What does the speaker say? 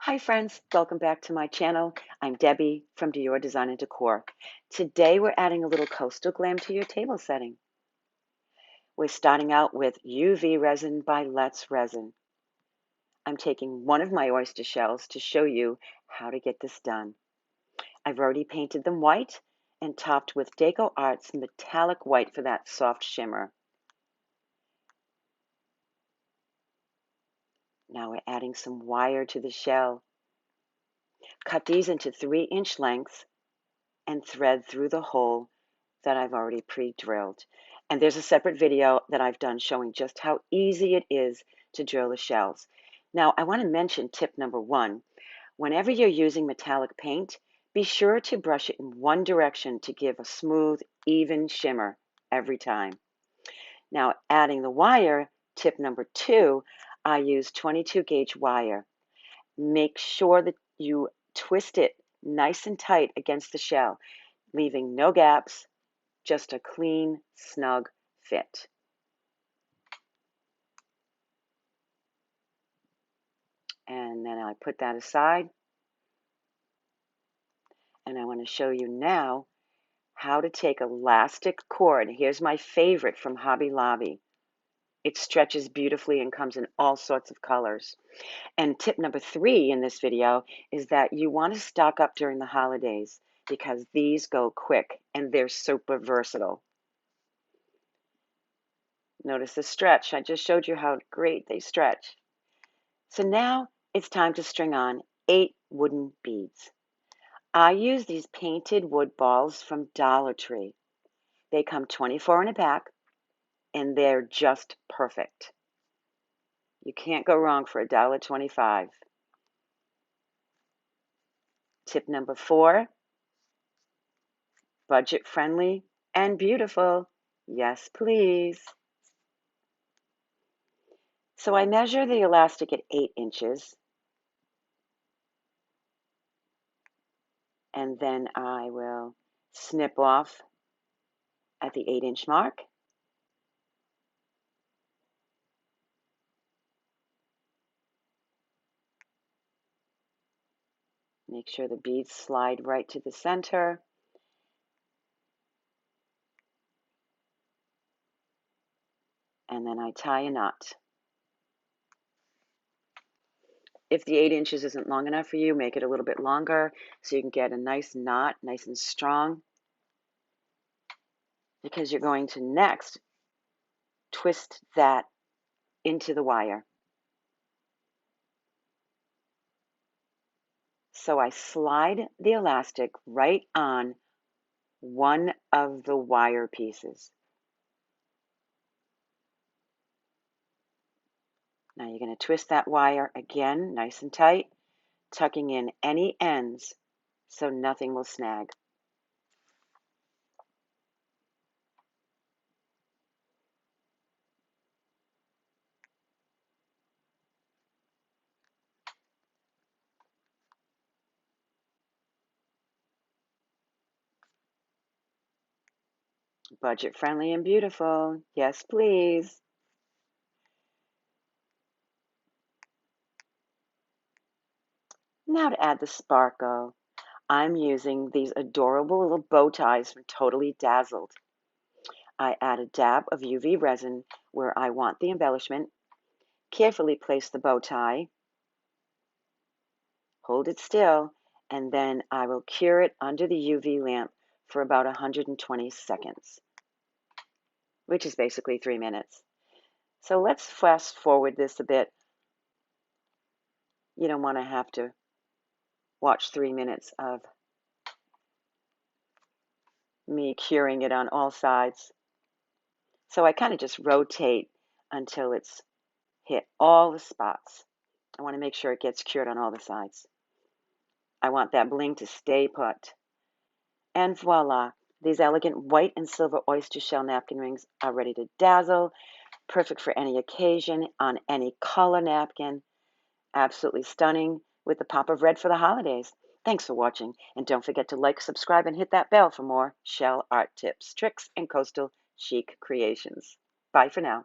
Hi friends, welcome back to my channel. I'm Debbie from Decor Design and Decor. Today we're adding a little coastal glam to your table setting. We're starting out with UV resin by Let's Resin. I'm taking one of my oyster shells to show you how to get this done. I've already painted them white and topped with Decor Art's metallic white for that soft shimmer. Now we're adding some wire to the shell. Cut these into 3-inch lengths and thread through the hole that I've already pre-drilled. And there's a separate video that I've done showing just how easy it is to drill the shells. Now, I want to mention tip number 1. Whenever you're using metallic paint, be sure to brush it in one direction to give a smooth, even shimmer every time. Now, adding the wire, tip number 2, I use 22 gauge wire. Make sure that you twist it nice and tight against the shell, leaving no gaps, just a clean, snug fit. And then I put that aside. And I want to show you now how to take elastic cord. Here's my favorite from Hobby Lobby. It stretches beautifully and comes in all sorts of colors. And tip number 3 in this video is that you want to stock up during the holidays because these go quick and they're super versatile. Notice the stretch. I just showed you how great they stretch. So now it's time to string on 8 wooden beads. I use these painted wood balls from Dollar Tree. They come 24 in a pack and they're just perfect. You can't go wrong for $1.25. Tip number 4, budget friendly and beautiful. Yes, please. So I measure the elastic at 8 inches. And then I will snip off at the 8-inch mark. Make sure the beads slide right to the center. And then I tie a knot. If the 8 inches isn't long enough for you, make it a little bit longer so you can get a nice knot, nice and strong. Because you're going to next twist that into the wire. So I slide the elastic right on one of the wire pieces. Now you're going to twist that wire again, nice and tight, tucking in any ends so nothing will snag. Budget friendly and beautiful. Yes, please. Now to add the sparkle, I'm using these adorable little bow ties from Totally Dazzled. I add a dab of UV resin where I want the embellishment, carefully place the bow tie, hold it still, and then I will cure it under the UV lamp for about 120 seconds, which is basically 3 minutes. So let's fast forward this a bit. You don't want to have to watch 3 minutes of me curing it on all sides. So I kind of just rotate until it's hit all the spots. I want to make sure it gets cured on all the sides. I want that bling to stay put. And voila, these elegant white and silver oyster shell napkin rings are ready to dazzle, perfect for any occasion, on any color napkin. Absolutely stunning with the pop of red for the holidays. Thanks for watching, and don't forget to like, subscribe, and hit that bell for more shell art tips, tricks, and coastal chic creations. Bye for now.